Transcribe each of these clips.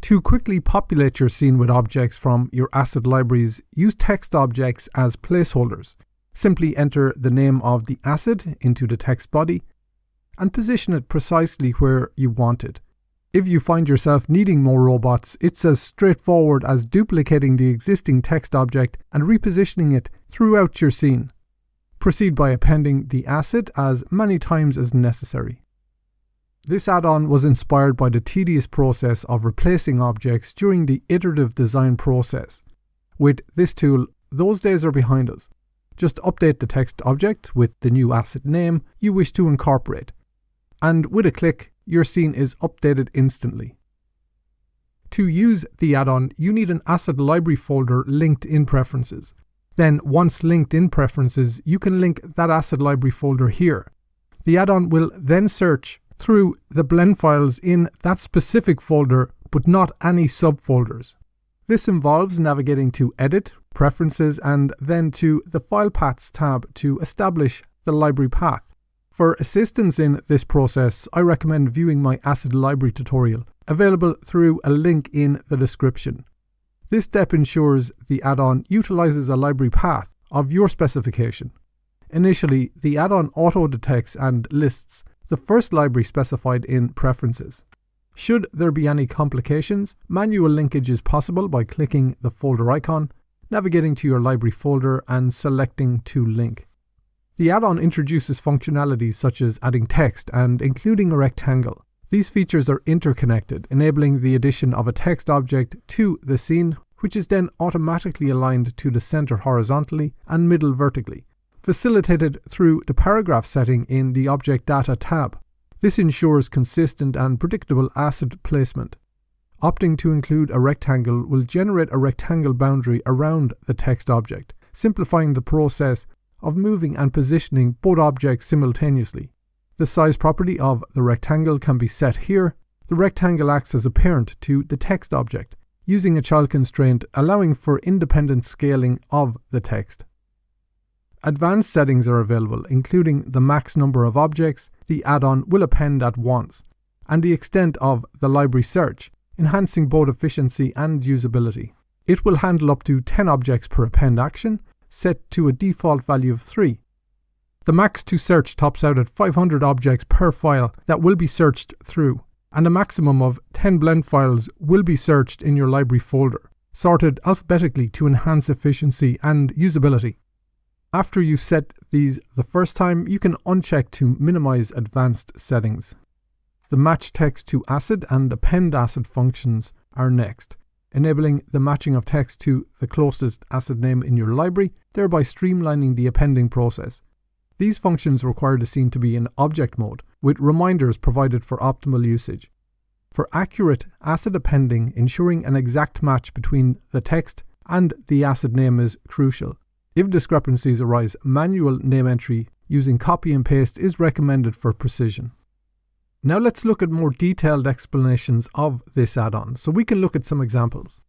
To quickly populate your scene with objects from your asset libraries, use text objects as placeholders. Simply enter the name of the asset into the text body and position it precisely where you want it. If you find yourself needing more robots, it's as straightforward as duplicating the existing text object and repositioning it throughout your scene. Proceed by appending the asset as many times as necessary. This add-on was inspired by the tedious process of replacing objects during the iterative design process. With this tool, those days are behind us. Just update the text object with the new asset name you wish to incorporate. And with a click, your scene is updated instantly. To use the add-on, you need an asset library folder linked in Preferences. Then, once linked in Preferences, you can link that asset library folder here. The add-on will then search through the blend files in that specific folder, but not any subfolders. This involves navigating to Edit, Preferences, and then to the File Paths tab to establish the library path. For assistance in this process, I recommend viewing my asset library tutorial, available through a link in the description. This step ensures the add-on utilizes a library path of your specification. Initially, the add-on auto-detects and lists the first library specified in Preferences. Should there be any complications, manual linkage is possible by clicking the folder icon, navigating to your library folder, and selecting to link. The add-on introduces functionalities such as adding text and including a rectangle. These features are interconnected, enabling the addition of a text object to the scene, which is then automatically aligned to the center horizontally and middle vertically, facilitated through the paragraph setting in the Object Data tab. This ensures consistent and predictable asset placement. Opting to include a rectangle will generate a rectangle boundary around the text object, simplifying the process of moving and positioning both objects simultaneously. The size property of the rectangle can be set here. The rectangle acts as a parent to the text object, using a child constraint allowing for independent scaling of the text. Advanced settings are available, including the max number of objects the add-on will append at once, and the extent of the library search, enhancing both efficiency and usability. It will handle up to 10 objects per append action, set to a default value of 3. The max to search tops out at 500 objects per file that will be searched through, and a maximum of 10 blend files will be searched in your library folder, sorted alphabetically to enhance efficiency and usability. After you set these the first time, you can uncheck to minimize advanced settings. The Match Text to Asset and Append Asset functions are next, enabling the matching of text to the closest asset name in your library, thereby streamlining the appending process. These functions require the scene to be in object mode, with reminders provided for optimal usage. For accurate asset appending, ensuring an exact match between the text and the asset name is crucial. If discrepancies arise, manual name entry using copy and paste is recommended for precision. Now let's look at more detailed explanations of this add-on, so we can look at some examples.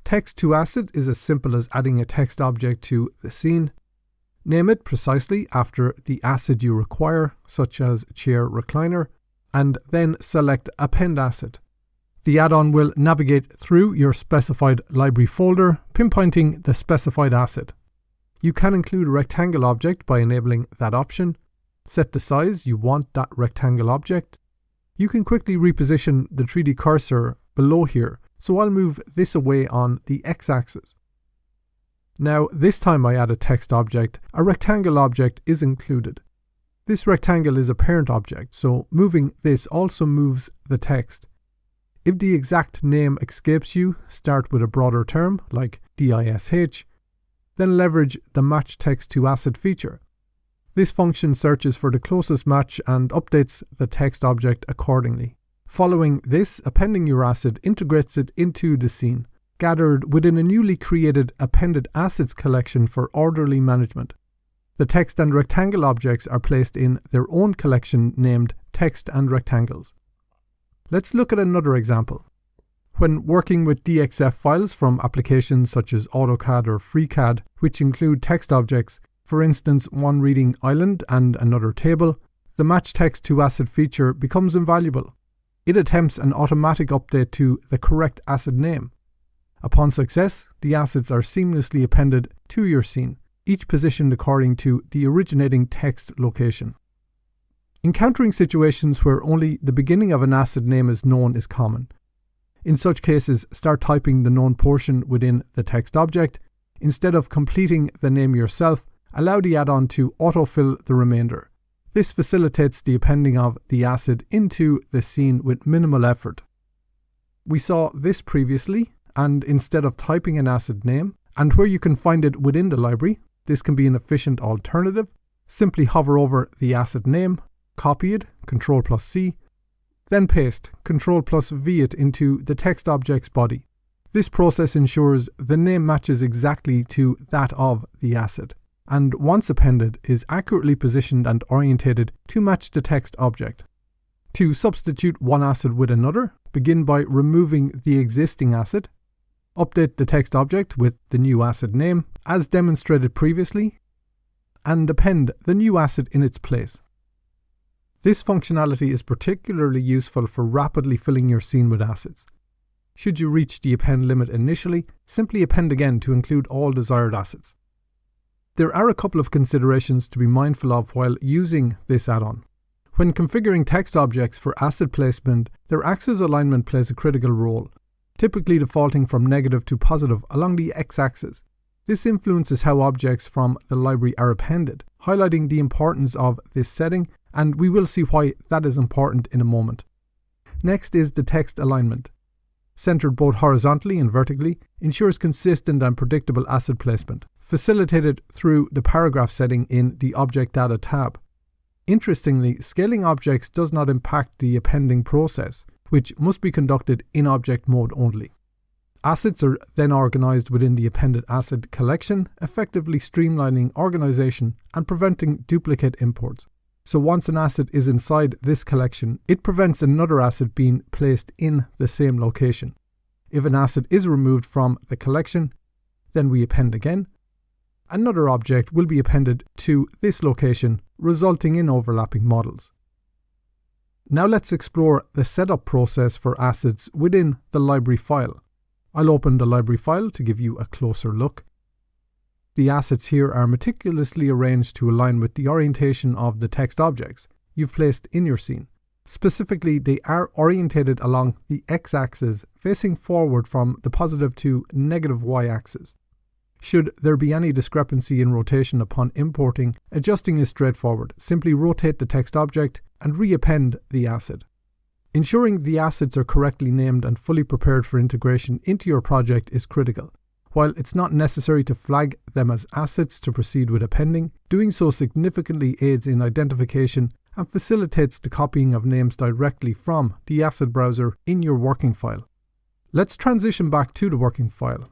Text2Asset is as simple as adding a text object to the scene. Name it precisely after the asset you require, such as chair recliner, and then select Append Asset. The add-on will navigate through your specified library folder, pinpointing the specified asset. You can include a rectangle object by enabling that option. Set the size you want that rectangle object. You can quickly reposition the 3D cursor below here, so I'll move this away on the x-axis. Now, this time I add a text object, a rectangle object is included. This rectangle is a parent object, so moving this also moves the text. If the exact name escapes you, start with a broader term like DISH, then leverage the Match Text to Asset feature. This function searches for the closest match and updates the text object accordingly. Following this, appending your asset integrates it into the scene, gathered within a newly created Appended Assets collection for orderly management. The text and rectangle objects are placed in their own collection named Text and Rectangles. Let's look at another example. When working with DXF files from applications such as AutoCAD or FreeCAD, which include text objects, for instance one reading island and another table, the Match Text to Asset feature becomes invaluable. it attempts an automatic update to the correct asset name. Upon success, the assets are seamlessly appended to your scene, each positioned according to the originating text location. Encountering situations where only the beginning of an asset name is known is common. In such cases, start typing the known portion within the text object. Instead of completing the name yourself, allow the add-on to autofill the remainder. This facilitates the appending of the asset into the scene with minimal effort. We saw this previously, and instead of typing an asset name, and where you can find it within the library, this can be an efficient alternative. Simply hover over the asset name, copy it, Ctrl+C, then paste, Ctrl+V it into the text object's body. This process ensures the name matches exactly to that of the asset, and once appended is accurately positioned and orientated to match the text object. To substitute one asset with another, begin by removing the existing asset, update the text object with the new asset name as demonstrated previously, and append the new asset in its place. This functionality is particularly useful for rapidly filling your scene with assets. Should you reach the append limit initially, simply append again to include all desired assets. There are a couple of considerations to be mindful of while using this add-on. When configuring text objects for asset placement, their axis alignment plays a critical role, typically defaulting from negative to positive along the x-axis. This influences how objects from the library are appended, highlighting the importance of this setting, and we will see why that is important in a moment. Next is the text alignment. Centered both horizontally and vertically, ensures consistent and predictable asset placement, facilitated through the paragraph setting in the Object Data tab. Interestingly, scaling objects does not impact the appending process, which must be conducted in object mode only. Assets are then organized within the appended asset collection, effectively streamlining organization and preventing duplicate imports. So once an asset is inside this collection, it prevents another asset being placed in the same location. If an asset is removed from the collection, then we append again. Another object will be appended to this location, resulting in overlapping models. Now let's explore the setup process for assets within the library file. I'll open the library file to give you a closer look. The assets here are meticulously arranged to align with the orientation of the text objects you've placed in your scene. Specifically, they are orientated along the x-axis, facing forward from the positive to negative y-axis. Should there be any discrepancy in rotation upon importing, adjusting is straightforward. Simply rotate the text object and reappend the asset. Ensuring the assets are correctly named and fully prepared for integration into your project is critical. While it's not necessary to flag them as assets to proceed with appending, doing so significantly aids in identification and facilitates the copying of names directly from the asset browser in your working file. Let's transition back to the working file.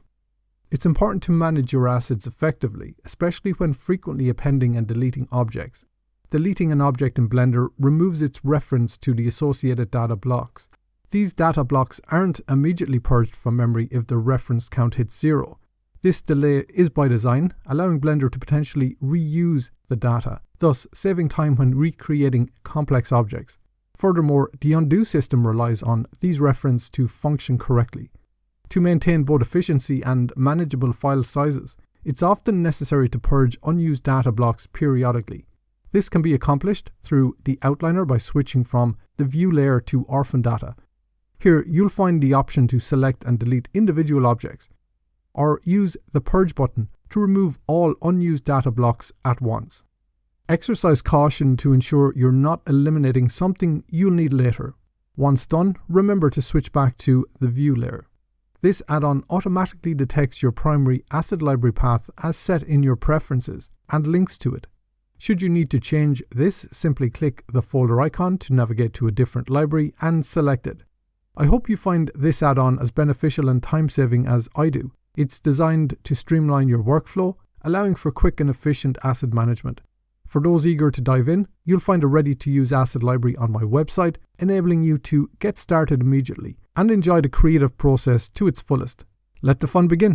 It's important to manage your assets effectively, especially when frequently appending and deleting objects. Deleting an object in Blender removes its reference to the associated data blocks. These data blocks aren't immediately purged from memory if the reference count hits 0. This delay is by design, allowing Blender to potentially reuse the data, thus saving time when recreating complex objects. Furthermore, the undo system relies on these references to function correctly. To maintain both efficiency and manageable file sizes, it's often necessary to purge unused data blocks periodically. This can be accomplished through the outliner by switching from the view layer to orphan data. Here, you'll find the option to select and delete individual objects, or use the purge button to remove all unused data blocks at once. Exercise caution to ensure you're not eliminating something you'll need later. Once done, remember to switch back to the view layer. This add-on automatically detects your primary asset library path as set in your preferences and links to it. Should you need to change this, simply click the folder icon to navigate to a different library and select it. I hope you find this add-on as beneficial and time-saving as I do. It's designed to streamline your workflow, allowing for quick and efficient asset management. For those eager to dive in, you'll find a ready-to-use asset library on my website, enabling you to get started immediately and enjoy the creative process to its fullest. Let the fun begin.